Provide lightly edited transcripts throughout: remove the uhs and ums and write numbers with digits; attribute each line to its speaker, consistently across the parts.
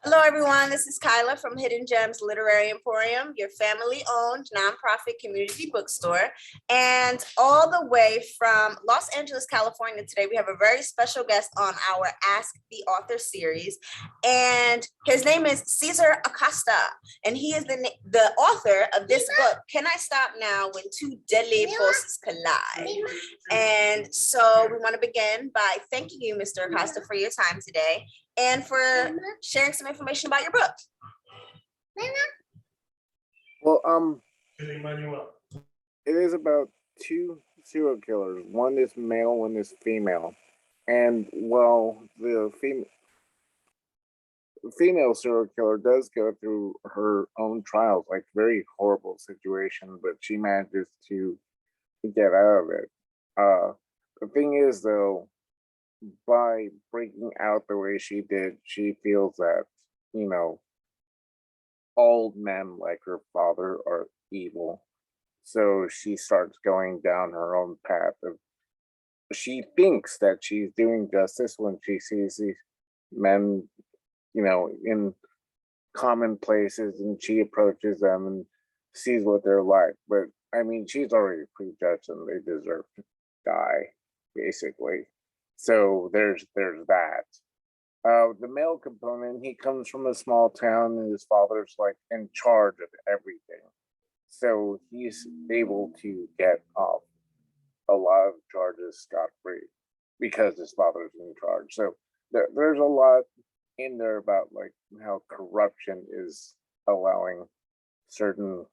Speaker 1: Hello, everyone. This is Kyla from Hidden Gems Literary Emporium, your family-owned nonprofit community bookstore. And all the way from Los Angeles, California, today we have a very special guest on our Ask the Author series. And his name is Cesar Acosta, and he is the author of this book, Can I Stop Now When Two Deadly Forces Collide? And so we want to begin by thanking you, Mr. Acosta, for your time today and for sharing some information about your book.
Speaker 2: Well, it is about two serial killers. One is male, one is female. And well, the female serial killer does go through her own trials, like very horrible situation, but she manages to get out of it. The thing is, though, by breaking out the way she did, she feels that, all men like her father are evil. So she starts going down her own path of, she thinks that she's doing justice when she sees these men, in common places, and she approaches them and sees what they're like. But I mean, she's already prejudged and they deserve to die, basically. So there's that. The male component, he comes from a small town and his father's like in charge of everything. So he's able to get off a lot of charges scot-free because his father's in charge. So there's a lot in there about like how corruption is allowing certain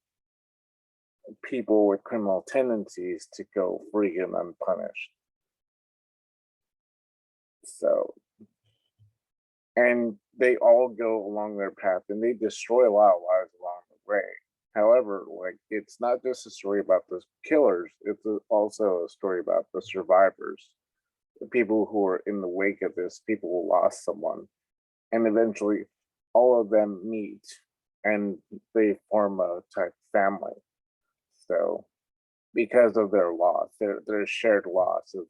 Speaker 2: people with criminal tendencies to go free and unpunished. So, and they all go along their path and they destroy a lot of lives along the way. However, like, it's not just a story about the killers, it's also a story about the survivors, the people who are in the wake of this, people who lost someone, and eventually all of them meet and they form a type family. So because of their loss, their shared loss of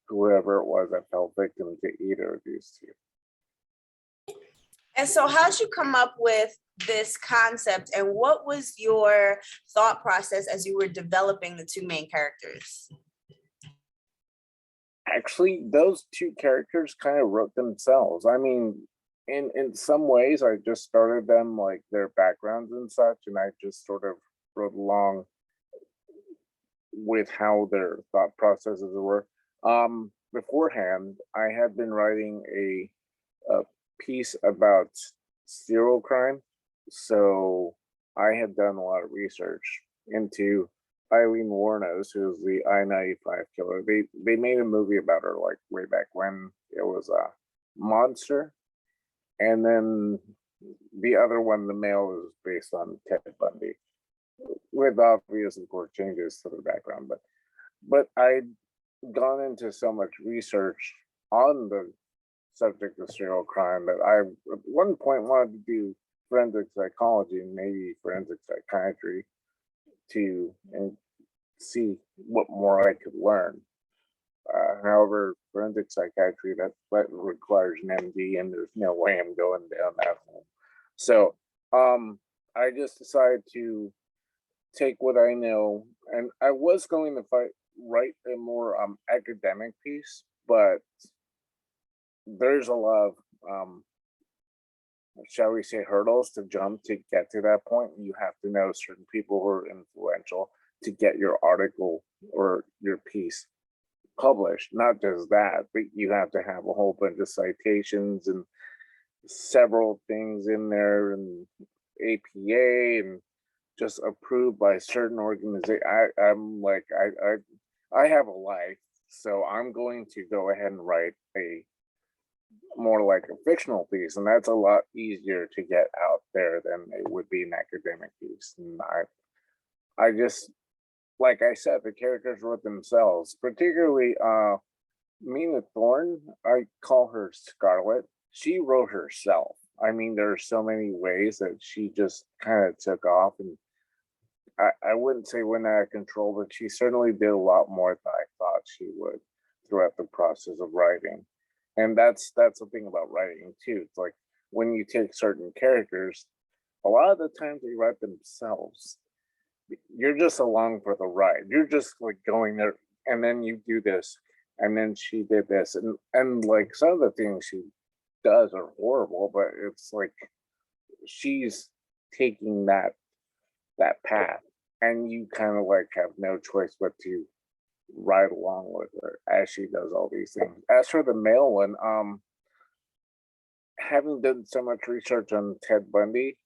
Speaker 2: whoever it was that fell victim to either of these two.
Speaker 1: And so how'd you come up with this concept, and what was your thought process as you were developing the two main characters?
Speaker 2: Actually, those two characters kind of wrote themselves. I mean, in some ways, I just started them like their backgrounds and such, and I just sort of wrote along with how their thought processes were. Beforehand, I had been writing a piece about serial crime, so I had done a lot of research into Eileen Wuornos, who's the I-95 killer. They made a movie about her like way back when. It was a Monster, and then the other one, the male, is based on Ted Bundy, with obvious, of course, changes to the background. But I'd gone into so much research on the subject of serial crime that I at one point wanted to do forensic psychology and maybe forensic psychiatry and see what more I could learn. However, forensic psychiatry that requires an MD, and there's no way I'm going down that hole. So I just decided to take what I know, and I was going to write a more academic piece, but there's a lot of shall we say hurdles to jump to get to that point. You have to know certain people who are influential to get your article or your piece published. Not just that, but you have to have a whole bunch of citations and several things in there, and APA, and just approved by certain organizations. I'm like, I have a life, so I'm going to go ahead and write a more like a fictional piece, and that's a lot easier to get out there than it would be an academic piece. And I just, like I said, the characters wrote themselves, particularly Mina Thorne. I call her Scarlet. She wrote herself. I mean, there are so many ways that she just kind of took off, and I wouldn't say went out of control, but she certainly did a lot more than I thought she would throughout the process of writing. And that's the thing about writing too. It's like when you take certain characters, a lot of the times they write themselves. You're just along for the ride. You're just like going there, and then you do this, and then she did this, and like some of the things she does are horrible, but it's like she's taking that path, and you kind of like have no choice but to ride along with her as she does all these things. As for the male one, having done so much research on Ted Bundy,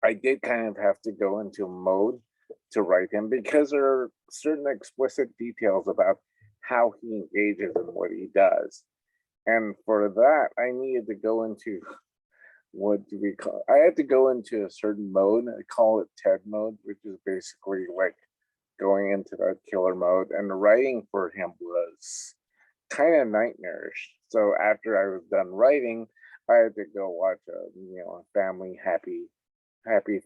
Speaker 2: I did kind of have to go into mode to write him because there are certain explicit details about how he engages and what he does. And for that, I needed to go into what do we call it? I had to go into a certain mode. I call it TED mode, which is basically like going into that killer mode. And the writing for him was kind of nightmarish. So after I was done writing, I had to go watch a family happy,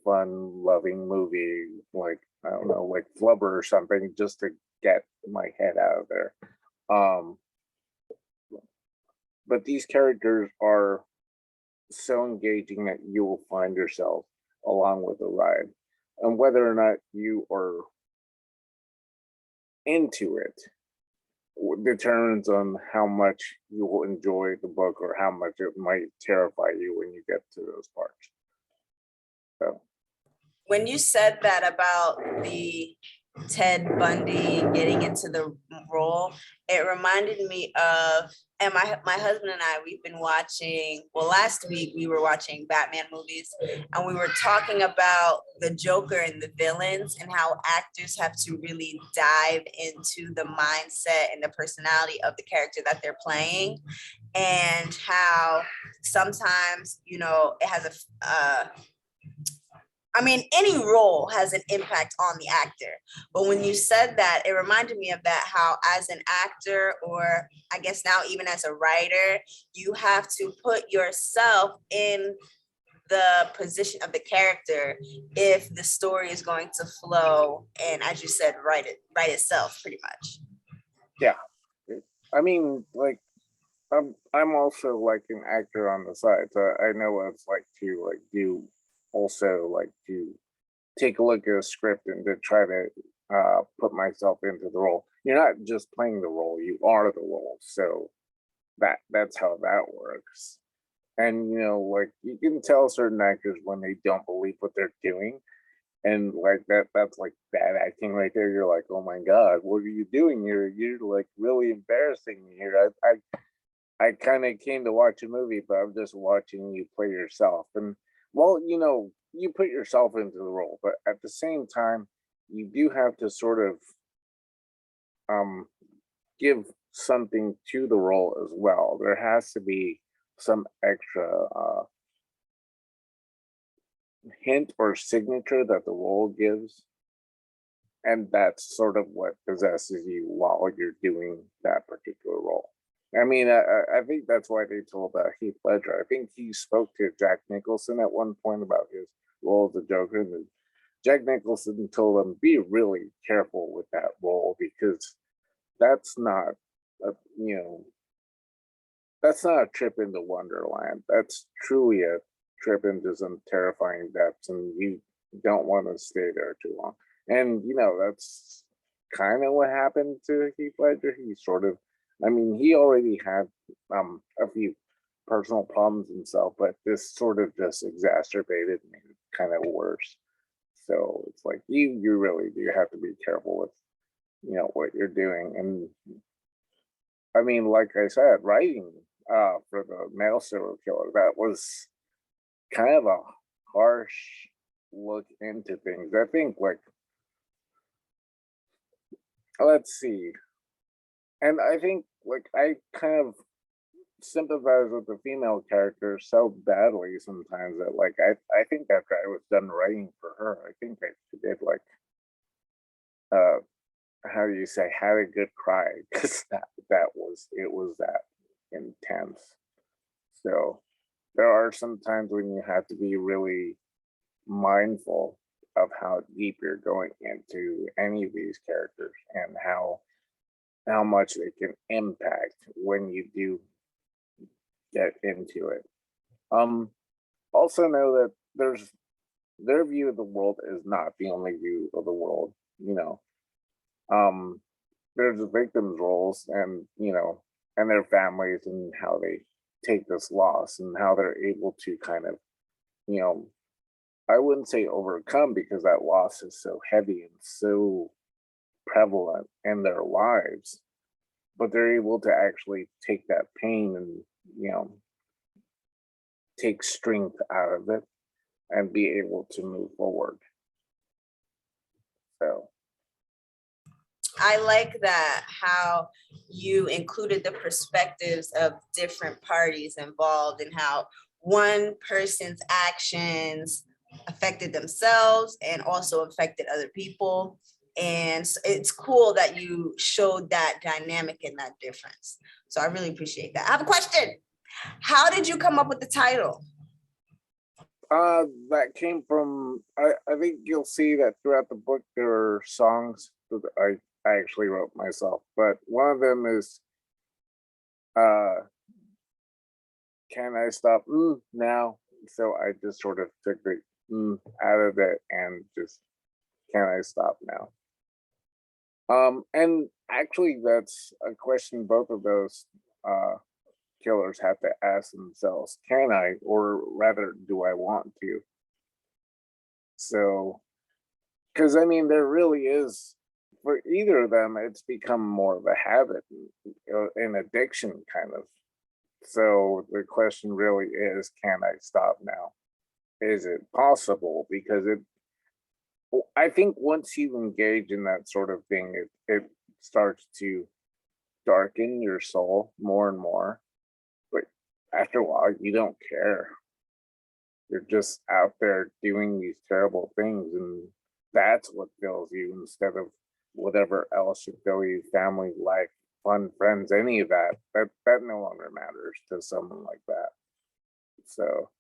Speaker 2: fun, loving movie like I don't know, like Flubber or something, just to get my head out of there. Um, but these characters are so engaging that you will find yourself along with the ride, and whether or not you are into it determines on how much you will enjoy the book or how much it might terrify you when you get to those parts. So
Speaker 1: When you said that about the Ted Bundy getting into the role, it reminded me of, and my husband and I, we've been watching, well, last week we were watching Batman movies, and we were talking about the Joker and the villains and how actors have to really dive into the mindset and the personality of the character that they're playing, and how sometimes, it has any role has an impact on the actor. But when you said that, it reminded me of that, how as an actor, or I guess now even as a writer, you have to put yourself in the position of the character if the story is going to flow. And as you said, write itself pretty much.
Speaker 2: yeah, I mean, like I'm also like an actor on the side, so I know what it's like to like do also like to take a look at a script and to try to put myself into the role. You're not just playing the role; you are the role. So that's how that works. And like you can tell certain actors when they don't believe what they're doing, and like that's like bad acting right there. You're like, oh my god, what are you doing here? You're like really embarrassing me here. I kind of came to watch a movie, but I'm just watching you play yourself. And well, you put yourself into the role, but at the same time, you do have to sort of um give something to the role as well. There has to be some extra hint or signature that the role gives, and that's sort of what possesses you while you're doing that particular role. I mean, I think that's why they told Heath Ledger. I think he spoke to Jack Nicholson at one point about his role as the Joker, and Jack Nicholson told him, "Be really careful with that role because that's not, a, you know, that's not a trip into Wonderland. That's truly a trip into some terrifying depths, and you don't want to stay there too long." And that's kind of what happened to Heath Ledger. He sort of, I mean, he already had a few personal problems himself, but this sort of just exacerbated and made it kind of worse. So it's like you really do have to be careful with what you're doing. And I mean, like I said, writing for the male serial killer, that was kind of a harsh look into things. I think, like, let's see. And I think, like, I kind of sympathize with the female character so badly sometimes that, like, I think after I was done writing for her, I think I did, like, uh, how do you say, had a good cry, because it was that intense. So there are some times when you have to be really mindful of how deep you're going into any of these characters and how much they can impact when you do get into it. Also know that their view of the world is not the only view of the world. You know, um, there's the victims' roles, and and their families, and how they take this loss, and how they're able to kind of, you know, I wouldn't say overcome, because that loss is so heavy and so prevalent in their lives, but they're able to actually take that pain and, you know, take strength out of it and be able to move forward. So
Speaker 1: I like that, how you included the perspectives of different parties involved, and how one person's actions affected themselves and also affected other people. And it's cool that you showed that dynamic and that difference. So I really appreciate that. I have a question. How did you come up with the title?
Speaker 2: that came from, I think you'll see that throughout the book there are songs that I actually wrote myself, but one of them is uh can I stop now? So I just sort of took the out of it and just, can I stop now? And actually that's a question both of those uh killers have to ask themselves: can I, or rather, do I want to? So, because I mean, there really is, for either of them, it's become more of a habit, an addiction kind of. So the question really is, can I stop now? Is it possible? Because I think once you engage in that sort of thing, it starts to darken your soul more and more. But after a while, you don't care. You're just out there doing these terrible things, and that's what fills you, instead of whatever else should fill you: family, life, fun, friends, any of that. That no longer matters to someone like that. So,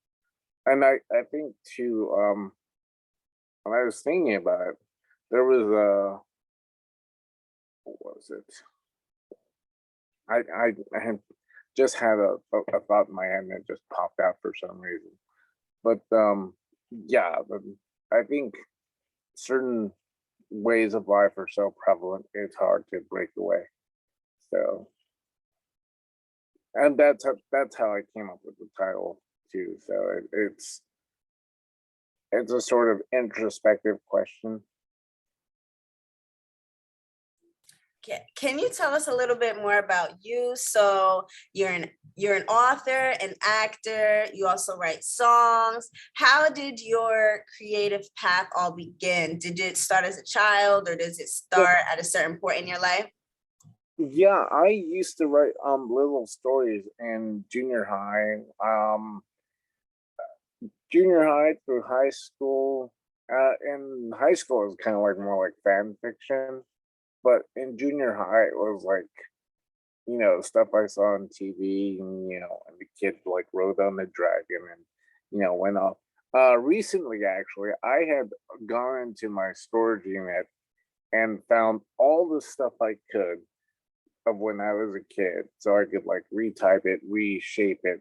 Speaker 2: and I think too, when I was thinking about it, there was a, what was it? I had just had a thought in my head, and it just popped out for some reason. But yeah, but I think certain ways of life are so prevalent, it's hard to break away. So, and that's how I came up with the title too. So it's a sort of introspective question.
Speaker 1: Can you tell us a little bit more about you? So you're an author, an actor, you also write songs. How did your creative path all begin? Did it start as a child, or does it
Speaker 2: But
Speaker 1: start at a certain point in your life?
Speaker 2: yeah, I used to write little stories in junior high. Junior high through high school. In high school, it was kind of like more like fan fiction, but in junior high, it was like, stuff I saw on TV, and and the kid like rode on the dragon, and went off. Recently, actually, I had gone into my storage unit and found all the stuff I could of when I was a kid, so I could like retype it, reshape it,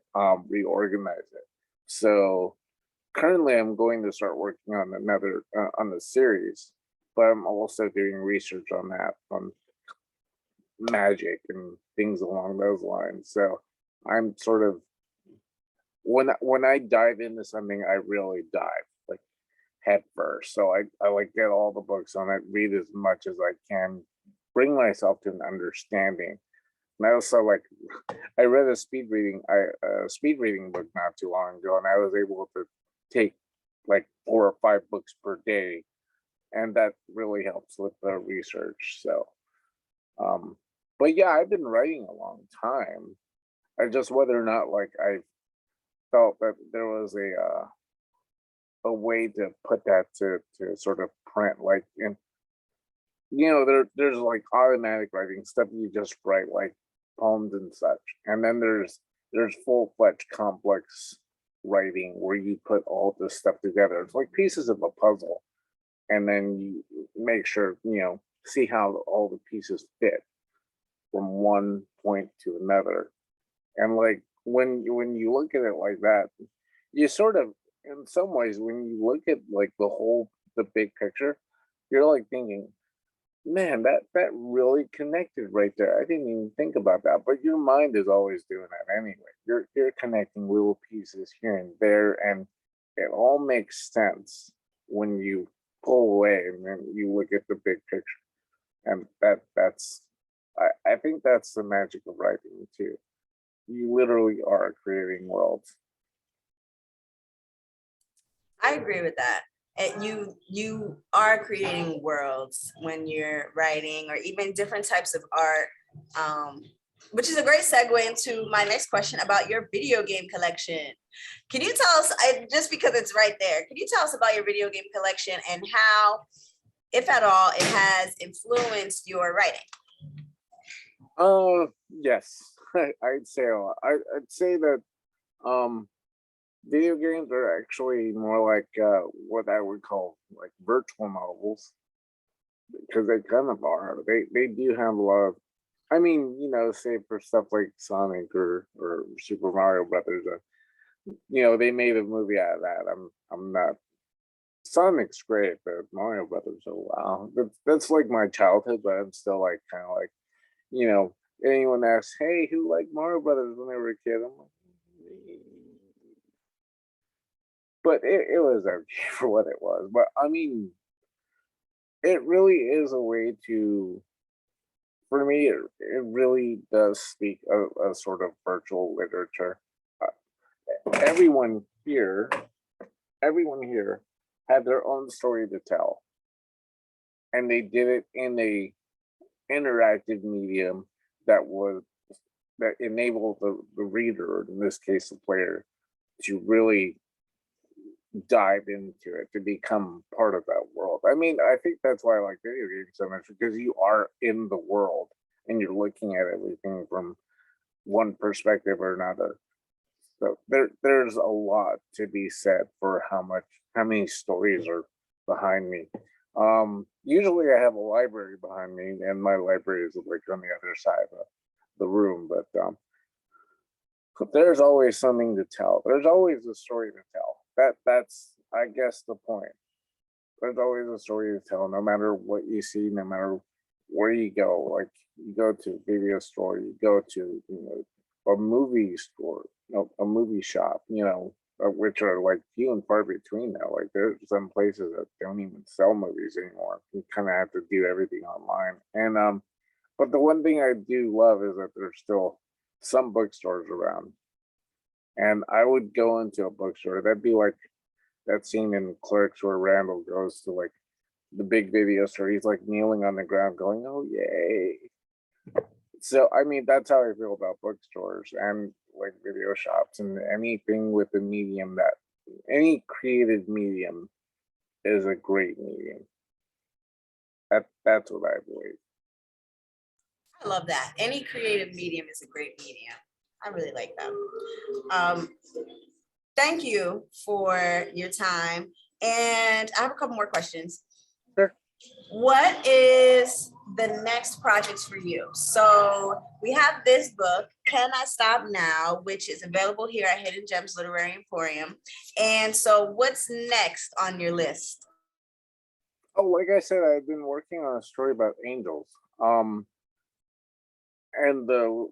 Speaker 2: reorganize it. So currently, I'm going to start working on another on the series, but I'm also doing research on that, on magic and things along those lines. So I'm sort of, when I dive into something, I really dive like head first. So I like get all the books on it, read as much as I can, bring myself to an understanding. And I also like, I read a speed reading book not too long ago, and I was able to take like 4 or 5 books per day, and that really helps with the research. So, um, but yeah, I've been writing a long time. I just, whether or not like I felt that there was a way to put that to sort of print, like in, there's like automatic writing stuff, you just write like poems and such, and then there's full-fledged complex writing where you put all this stuff together. It's like pieces of a puzzle, and then you make sure, see how all the pieces fit from one point to another. And like when you look at it like that, you sort of, in some ways, when you look at like the big picture, you're like thinking, man, that really connected right there. I didn't even think about that. But your mind is always doing that anyway. You're connecting little pieces here and there, and it all makes sense when you pull away and then you look at the big picture. And that's I think that's the magic of writing too. You literally are creating worlds.
Speaker 1: I agree with that. And you are creating worlds when you're writing, or even different types of art. Which is a great segue into my next question about your video game collection. Can you tell us, just because it's right there, can you tell us about your video game collection and how, if at all, it has influenced your writing?
Speaker 2: Yes, I'd say a lot. I'd say that um video games are actually more like what I would call like virtual novels, because they kind of are. They do have a lot of, I mean, say for stuff like Sonic or Super Mario Brothers, they made a movie out of that. I'm not, Sonic's great, but Mario Brothers, oh wow, that's like my childhood. But I'm still like kind of like, you know, anyone asks, hey, who liked Mario Brothers when they were a kid? I'm like, "Me." But it was okay for what it was. But I mean, it really is a way to, for me, it really does speak a sort of virtual literature. Everyone here, everyone here had their own story to tell, and they did it in a interactive medium that was that enabled the reader, in this case the player, to really dive into it, to become part of that world. I mean, I think that's why I like video games so much, because you are in the world and you're looking at everything from one perspective or another. So there's a lot to be said for how many stories are behind me. Usually I have a library behind me, and my library is like on the other side of the room, but there's always something to tell. There's always a story to tell. That's I guess the point. There's always a story to tell, no matter what you see, no matter where you go. Like you go to a video store, you go to a movie store, a movie shop, which are like few and far between now. Like there's some places that don't even sell movies anymore. You kind of have to do everything online. And but the one thing I do love is that there's still some bookstores around. And I would go into a bookstore. That'd be like that scene in Clerks where Randall goes to like the big video store. He's like kneeling on the ground going, oh, yay. So, I mean, that's how I feel about bookstores and like video shops, and anything with a medium that any creative medium is a great medium. That's what I believe.
Speaker 1: I love that. Any creative medium is a great medium. I really like that. Thank you for your time. And I have a couple more questions.
Speaker 2: Sure.
Speaker 1: What is the next projects for you? So we have this book, Can I Stop Now, which is available here at Hidden Gems Literary Emporium. And so what's next on your list?
Speaker 2: Oh, like I said, I've been working on a story about angels. And the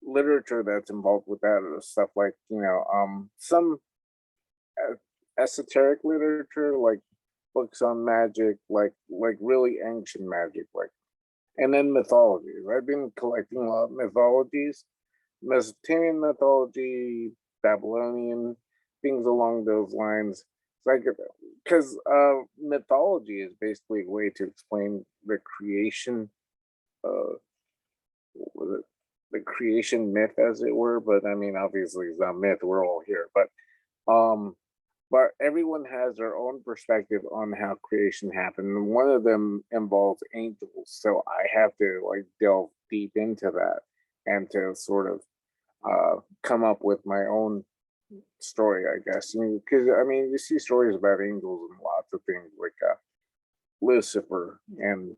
Speaker 2: literature that's involved with that is stuff like, some esoteric literature, like books on magic, like really ancient magic, like, and then mythologies. I've been collecting a lot of mythologies, Mesopotamian mythology, Babylonian, things along those lines. It's like, because mythology is basically a way to explain the creation, uh, what was it, the creation myth, as it were. But I mean, obviously, it's not myth. We're all here, um, but everyone has their own perspective on how creation happened. And one of them involves angels, so I have to like delve deep into that and to sort of come up with my own story, I guess. Because I mean, you see stories about angels and lots of things like Lucifer and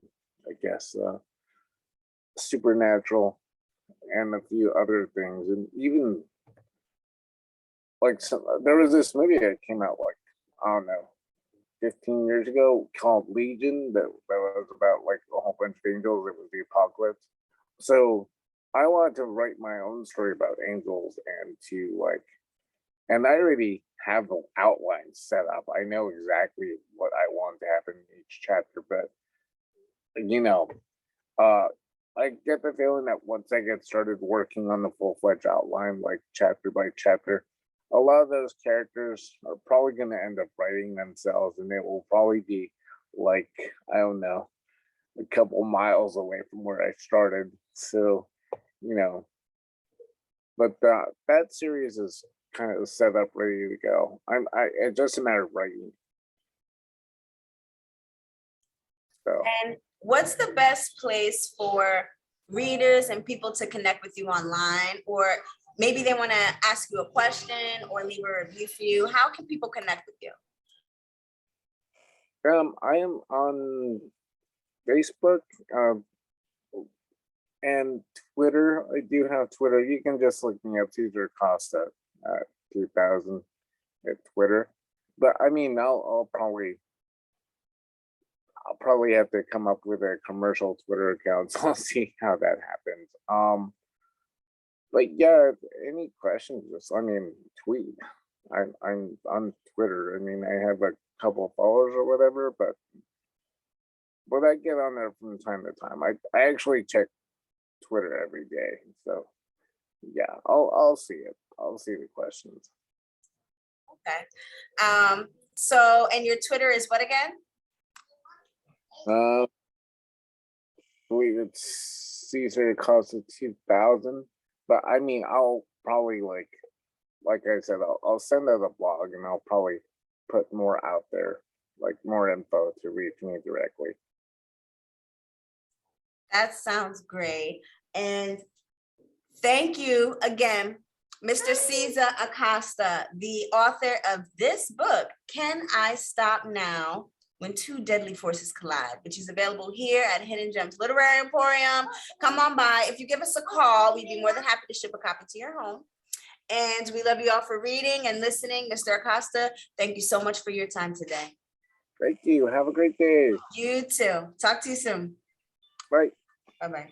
Speaker 2: I guess supernatural and a few other things, and even like there was this movie that came out like, I don't know, 15 years ago called Legion that was about like a whole bunch of angels. It was the apocalypse. So I wanted to write my own story about angels and to like, and I already have the outline set up. I know exactly what I want to happen in each chapter, but you know, uh, I get the feeling that once I get started working on the full-fledged outline, like chapter by chapter, a lot of those characters are probably going to end up writing themselves, and it will probably be like, I don't know, a couple miles away from where I started. So, you know, but that series is kind of set up, ready to go. It's just a matter of writing. So.
Speaker 1: And what's the best place for readers and people to connect with you online? Or maybe they want to ask you a question or leave a review for you. How can people connect with you?
Speaker 2: I am on Facebook and Twitter. I do have Twitter. You can just look me up, Cesar Acosta 2000 at Twitter. But I mean, I'll probably have to come up with a commercial Twitter account, so I'll see how that happens. But yeah, any questions, just tweet. I'm on Twitter. I mean, I have a couple of followers or whatever, but I get on there from time to time. I actually check Twitter every day, so yeah, I'll see it. I'll see the questions.
Speaker 1: Okay. So, and your Twitter is what again?
Speaker 2: I believe it's Cesar Acosta 2000. But I mean, I'll probably like I said, I'll send out a blog and I'll probably put more out there, like more info to reach me directly.
Speaker 1: That sounds great. And thank you again, Mr. Cesar Acosta, the author of this book, Can I Stop Now When Two Deadly Forces Collide, which is available here at Hidden Gems Literary Emporium. Come on by. If you give us a call, we'd be more than happy to ship a copy to your home. And we love you all for reading and listening. Mr. Acosta, thank you so much for your time today.
Speaker 2: Thank you. Have a great day.
Speaker 1: You too. Talk to you soon.
Speaker 2: Bye.
Speaker 1: Bye-bye.